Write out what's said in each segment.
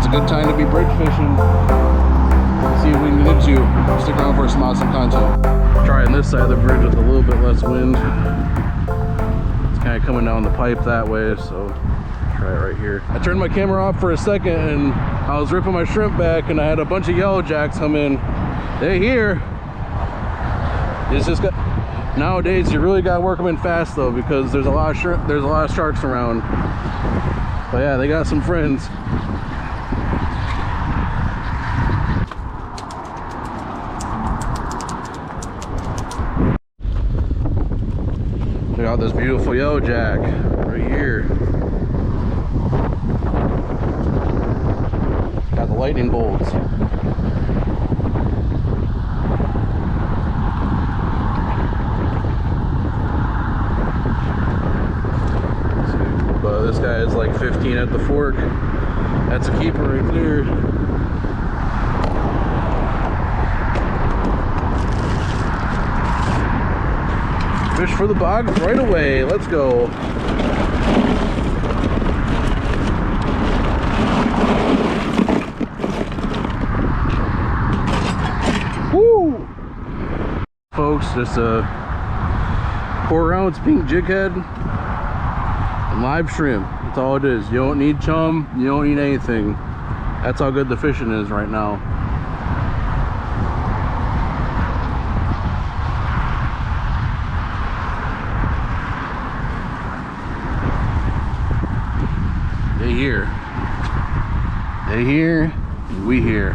a good time to be bridge fishing. Let's see if we can get you. Stick around for some awesome content. Trying this side of the bridge with a little bit less wind. It's kind of coming down the pipe that way, so try it right here. I turned my camera off for a second and I was ripping my shrimp back, and I had a bunch of yellow jacks come in. They're here. It's just got, nowadays you really gotta work them in fast though, because there's a lot of shrimp, there's a lot of sharks around. But yeah, they got some friends. Check out this beautiful yellow jack right here. Got the lightning bolts. This guy is like 15 at the fork. That's a keeper right there. Fish for the bogs right away. Let's go. Woo! Folks, just a 4-ounce pink jig head. Live shrimp, that's all it is. You don't need chum, you don't need anything. That's how good the fishing is right now. They here. They here, we here.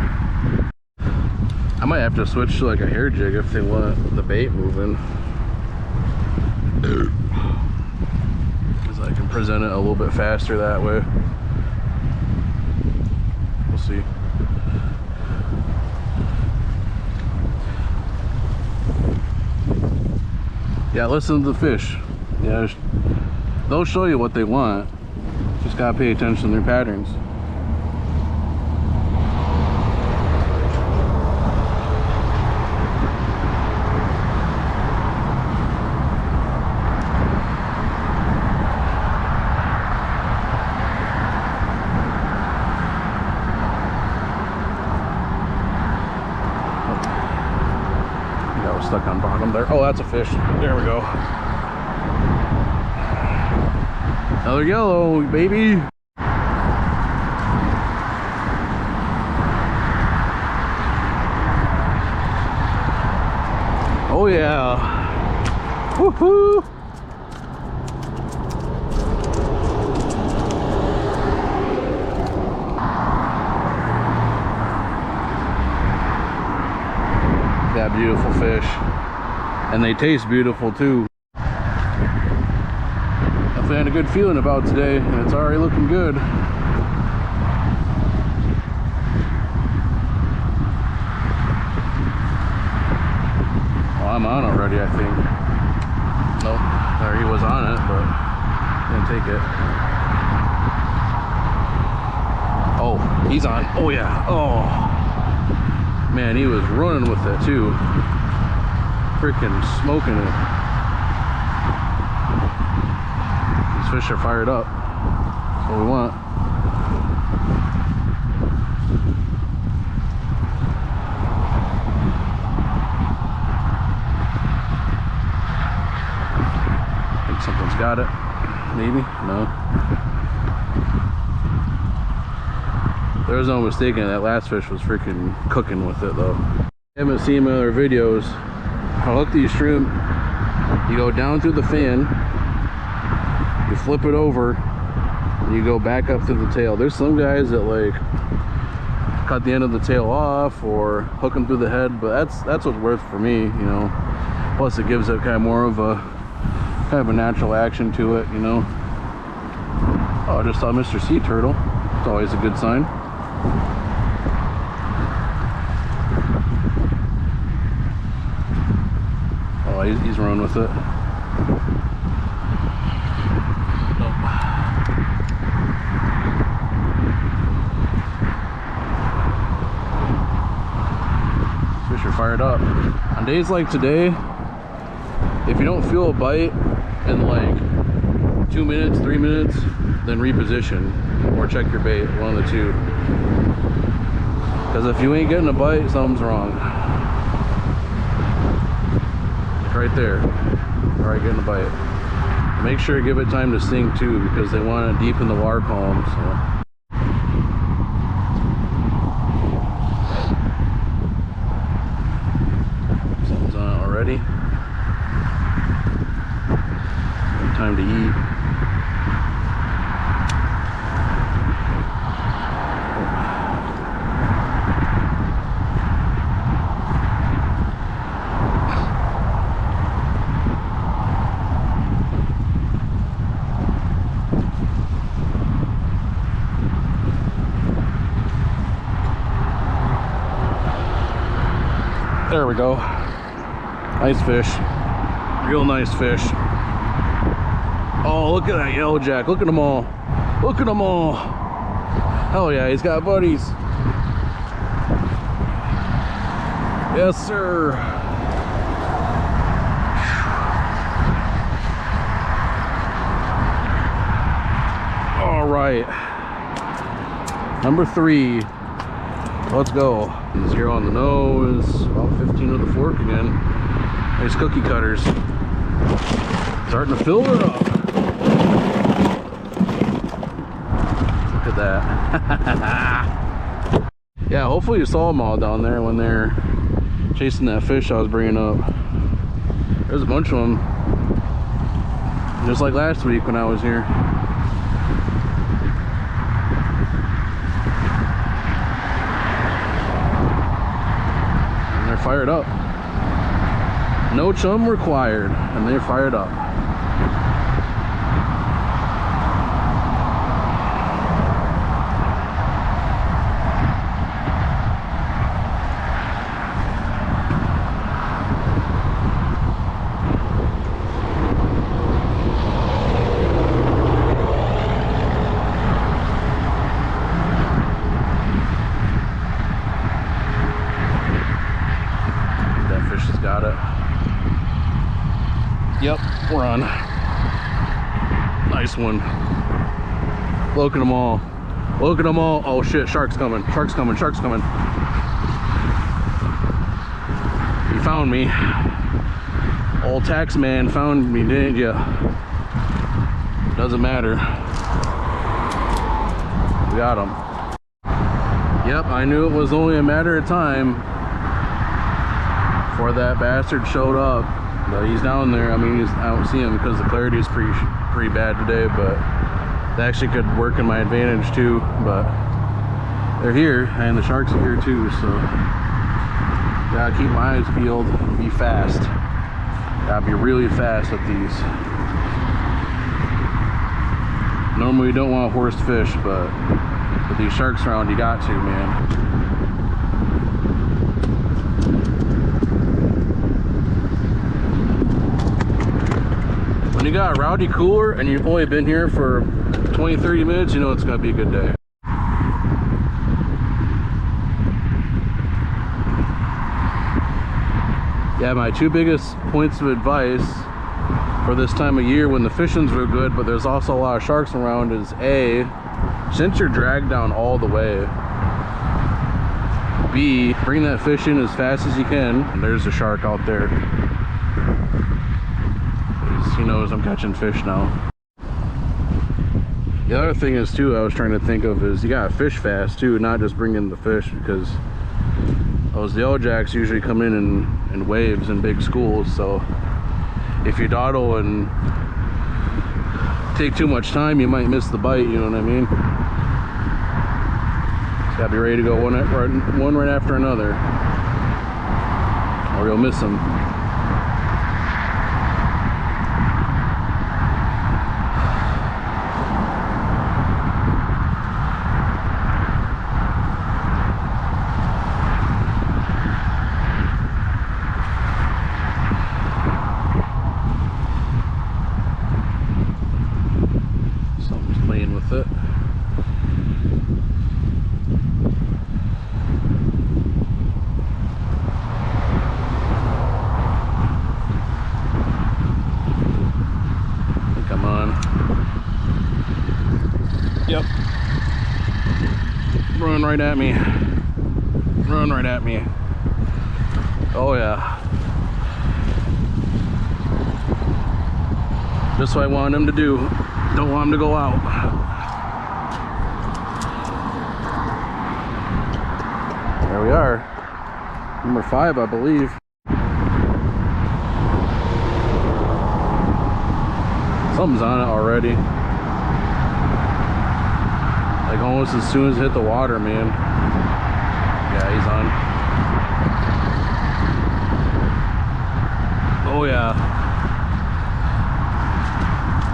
I might have to switch to like a hair jig if they want the bait moving. I can present it a little bit faster that way. We'll see. Yeah, listen to the fish. Yeah, they'll show you what they want. Just gotta pay attention to their patterns. Stuck on bottom there. Oh, that's a fish. There we go. Another yellow, baby. Oh yeah. Woohoo! Yeah, beautiful fish. And they taste beautiful too. Definitely had a good feeling about today, and it's already looking good. Well, I'm on already, I think. Nope, there he was on it, but didn't take it. Oh, he's on. Oh yeah. Oh man, he was running with it too. Freaking smoking it. These fish are fired up. That's what we want. I think something's got it. Maybe? No. There's no mistaking, that last fish was freaking cooking with it though. I haven't seen my other videos. I hook these shrimp, you go down through the fin, you flip it over, and you go back up through the tail. There's some guys that like cut the end of the tail off or hook them through the head, but that's what's worth for me, you know. Plus it gives it kind of more of a a natural action to it, you know. Oh, I just saw Mr. Sea Turtle. It's always a good sign. Oh, he's running with it. Nope. Fish are fired up. On days like today, if you don't feel a bite in like 2 minutes, 3 minutes, then reposition or check your bait, one of the two. Because if you ain't getting a bite, something's wrong. Right there. Alright, getting a bite. Make sure you give it time to sink too, because they want it deep in the water column. So. Something's on it already. Time to eat. There we go. Nice fish. Real nice fish. Oh, look at that yellow jack. Look at them all. Look at them all. Hell yeah, he's got buddies. Yes, sir. All right. Number 3. Let's go. 0 on the nose. About 15 with the fork again. Nice cookie cutters. Starting to fill her up. Look at that. Yeah, hopefully you saw them all down there when they're chasing that fish I was bringing up. There's a bunch of them. Just like last week when I was here. And they're fired up. No chum required, and they're fired up. That fish has got it. Yep, we're on. Nice one. Look at them all. Look at them all. Oh shit, shark's coming. Shark's coming. Shark's coming. You found me. Old tax man found me, didn't ya? Doesn't matter. We got him. Yep, I knew it was only a matter of time before that bastard showed up. But he's down there. I mean, I don't see him because the clarity is pretty bad today, but that actually could work in my advantage too. But they're here, and the sharks are here too, so gotta keep my eyes peeled and be fast. Gotta be really fast with these. Normally you don't want to horse fish, but with these sharks around, you got to, man. When you got a rowdy cooler and you've only been here for 20-30 minutes, you know it's gonna be a good day. Yeah, my 2 biggest points of advice for this time of year when the fishing's real good, but there's also a lot of sharks around, is A, send your drag down all the way. B, bring that fish in as fast as you can. And there's a shark out there. He knows I'm catching fish now. The other thing is too, I was trying to think of, is you gotta fish fast too, not just bring in the fish, because those yellow jacks usually come in waves and big schools. So if you dawdle and take too much time, you might miss the bite, you know what I mean? Just gotta be ready to go one right after another, or you'll miss them. With it. I think I'm on. Yep. Run right at me. Run right at me. Oh yeah. Just what I want him to do. Don't want him to go out. There we are. Number 5, I believe. Something's on it already. Like almost as soon as it hit the water, man. Yeah, he's on. Oh yeah.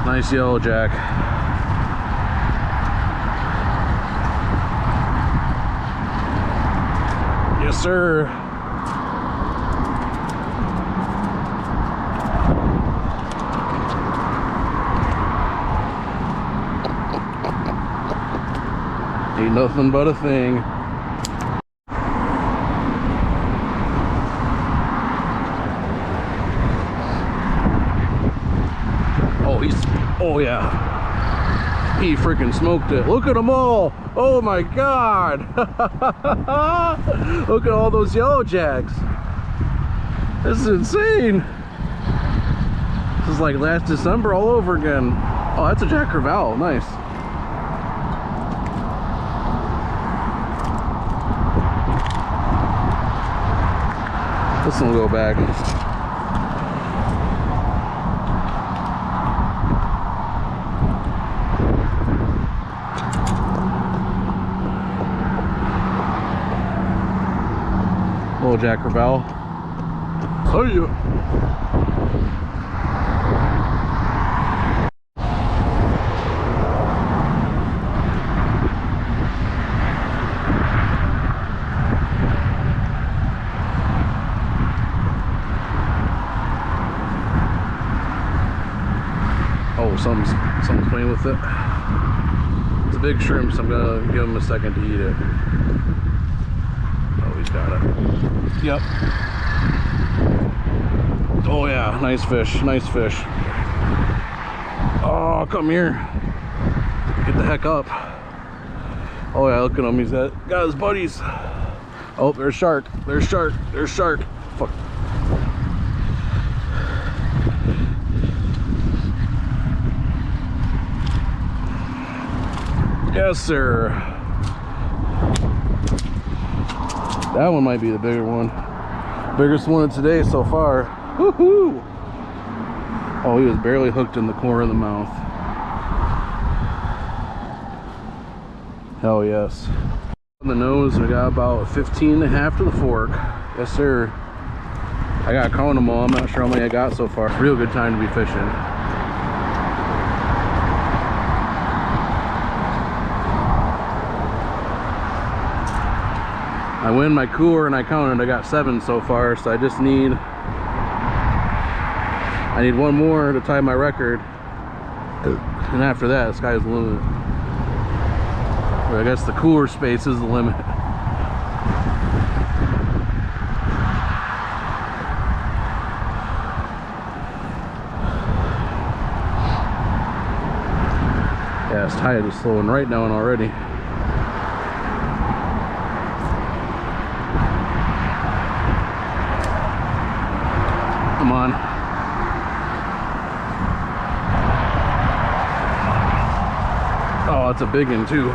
Nice yellow jack. Yes, sir. Ain't nothing but a thing. Oh yeah, he freaking smoked it. Look at them all. Oh my god. Look at all those yellow jacks. This is insane. This is like last December all over again. Oh, that's a Jack Crevalle. Nice. This one will go back. Little Jack Crevalle. Oh yeah. Oh, something's playing with it. It's a big shrimp, so I'm gonna give him a second to eat it. Oh, he's got it. Yep. Oh yeah, nice fish, nice fish. Oh, come here. Get the heck up. Oh yeah, look at him, he's got his buddies. Oh, there's shark, there's shark, there's shark. Fuck. Yes, sir. That one might be the bigger one. Biggest one of today so far. Woohoo! Oh, he was barely hooked in the corner of the mouth. Hell yes. On the nose, we got about 15.5 to the fork. Yes, sir. I gotta count them all. I'm not sure how many I got so far. Real good time to be fishing. I win my cooler and I counted. I got 7 so far, so I just need one more to tie my record, and after that, the sky's the limit. But I guess the cooler space is the limit. Yeah, this tide is slowing right down already. Come on. Oh, that's a big one too.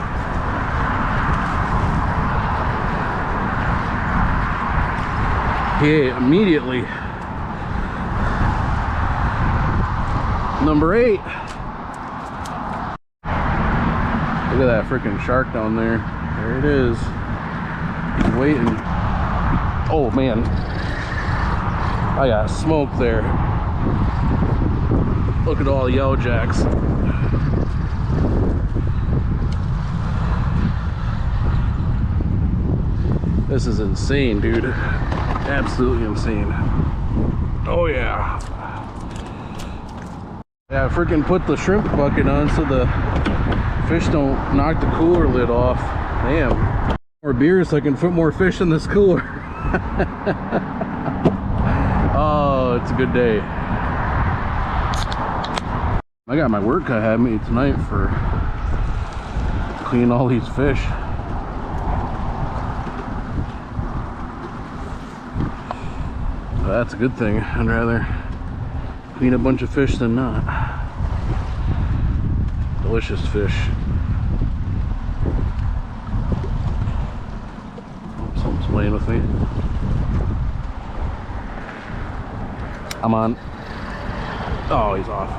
He ate immediately. Number 8. Look at that freaking shark down there. There it is. He's waiting. Oh man. I got smoked there. Look at all the yellow jacks. This is insane, dude. Absolutely insane. Oh yeah. Yeah, I freaking put the shrimp bucket on so the fish don't knock the cooler lid off. Damn. More beer so I can put more fish in this cooler. Oh, it's a good day. I got my work cut had me tonight for clean all these fish. Well, that's a good thing. I'd rather clean a bunch of fish than not. Delicious fish. Oh, something's playing with me. I'm on. Oh, he's off.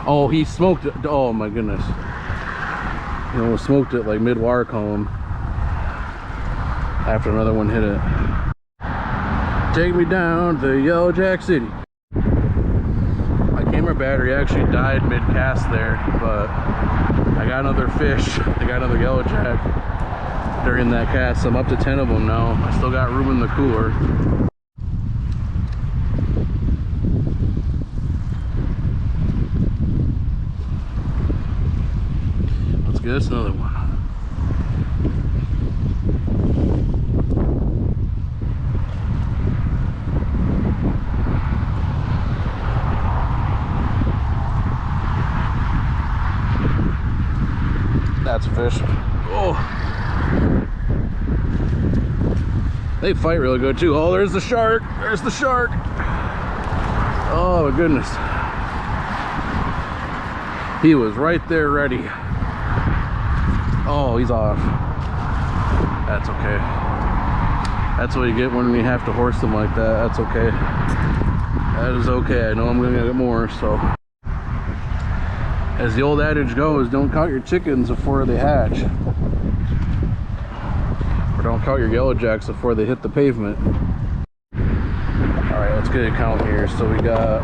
Oh, he smoked it. Oh my goodness. You know, smoked it like mid-wire column after another one hit it. Take me down to Yellow Jack City. My camera battery actually died mid-cast there, but I got another fish. I got another yellow jack during that cast. I'm up to 10 of them now. I still got room in the cooler. Let's get us another one. That's a fish. Oh, they fight really good too. Oh, there's the shark. There's the shark. Oh my goodness, he was right there ready. Oh, he's off. That's okay. That's what you get when you have to horse them like that. That's okay. That is okay. I know I'm gonna get more, so. As the old adage goes, don't count your chickens before they hatch. Or don't count your yellow jacks before they hit the pavement. Alright, let's get a count here. So we got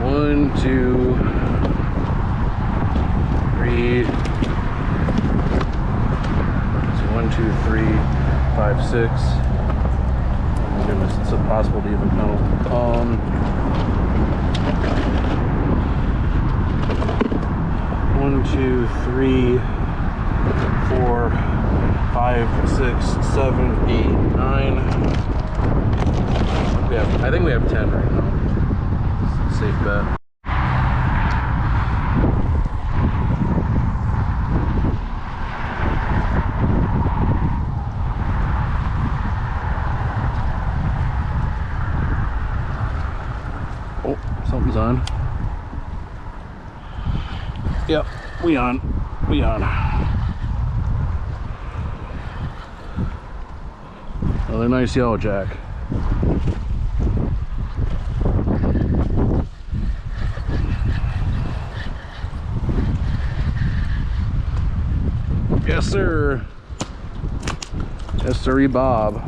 1, 2, 3. So 1, 2, 3, 5, 6. Oh my goodness, it's impossible to even count. 1, 2, 3, 4, 5, 6, 7, 8, 9. I think we have 10 right now. It's a safe bet. Oh, something's on. Yep, we on. We on. Another nice yellow jack. Yes, sir. Yes, sirree, Bob.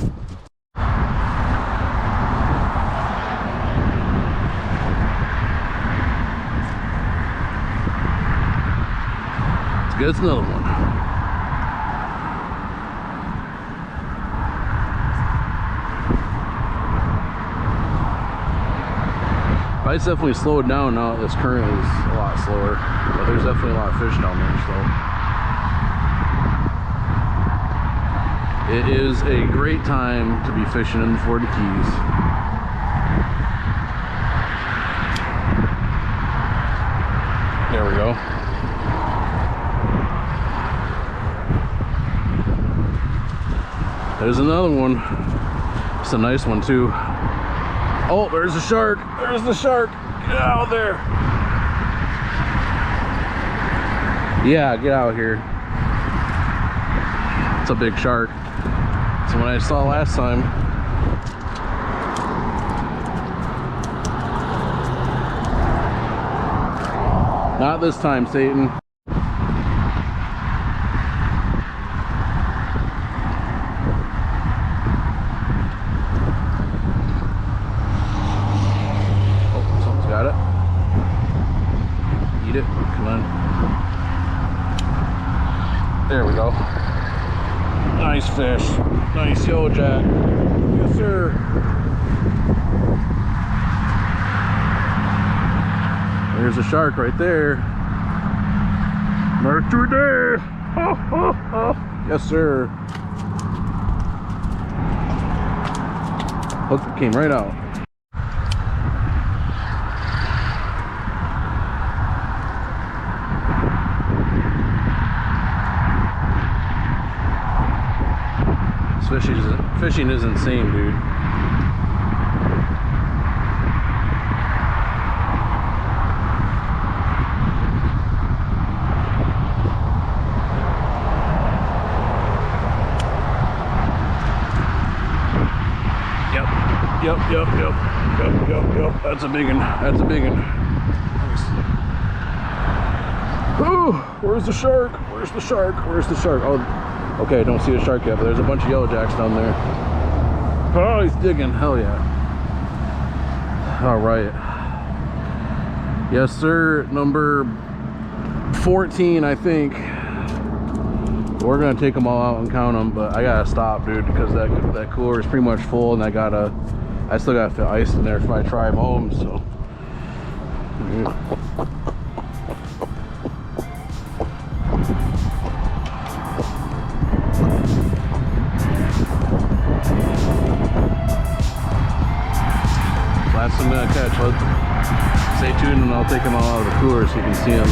Gets another one. It's definitely slowed down now. This current is a lot slower, but there's definitely a lot of fish down there. So it is a great time to be fishing in the Florida Keys. There we go. There's another one. It's a nice one too. Oh, there's a shark. There's the shark. Get out there. Yeah, get out here. It's a big shark. It's the one I saw last time. Not this time, Satan. There we go. Nice fish. Nice yellow jack. Yes, sir. There's a shark right there. Mark today. Oh, oh, oh. Yes, sir. Hook came right out. fishing is insane, dude. Yep. That's a big one. That's a big one. Ooh, where's the shark? Where's the shark? Where's the shark? Oh, okay, I don't see a shark yet, but there's a bunch of yellow jacks down there. Oh, he's digging. Hell yeah. All right. Yes, sir. Number 14, I think. We're gonna take them all out and count them, but I gotta stop, dude, because that cooler is pretty much full, and I still gotta fit ice in there for my drive home. So. Last I'm gonna catch. Stay tuned, and I'll take them all out of the cooler so you can see them.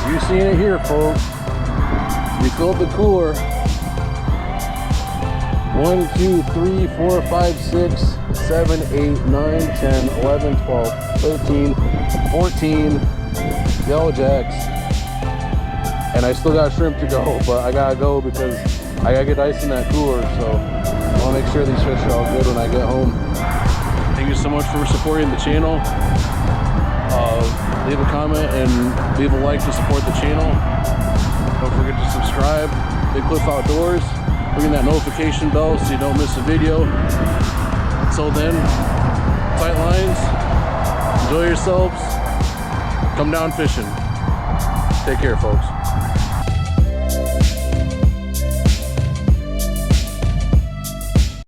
You seen it here, folks. We filled the cooler. 1, 2, 3, 4, 5, 6, 7, 8, 9, 10, 11, 12, 13, 14 yellow jacks. And I still got shrimp to go, but I gotta go because I gotta get ice in that cooler. So I wanna make sure these fish are all good when I get home. Thank you so much for supporting the channel. Leave a comment and leave a like to support the channel. Don't forget to subscribe. Big Cliff Outdoors. Ring that notification bell so you don't miss a video. Until then, tight lines. Enjoy yourselves. Come down fishing. Take care, folks.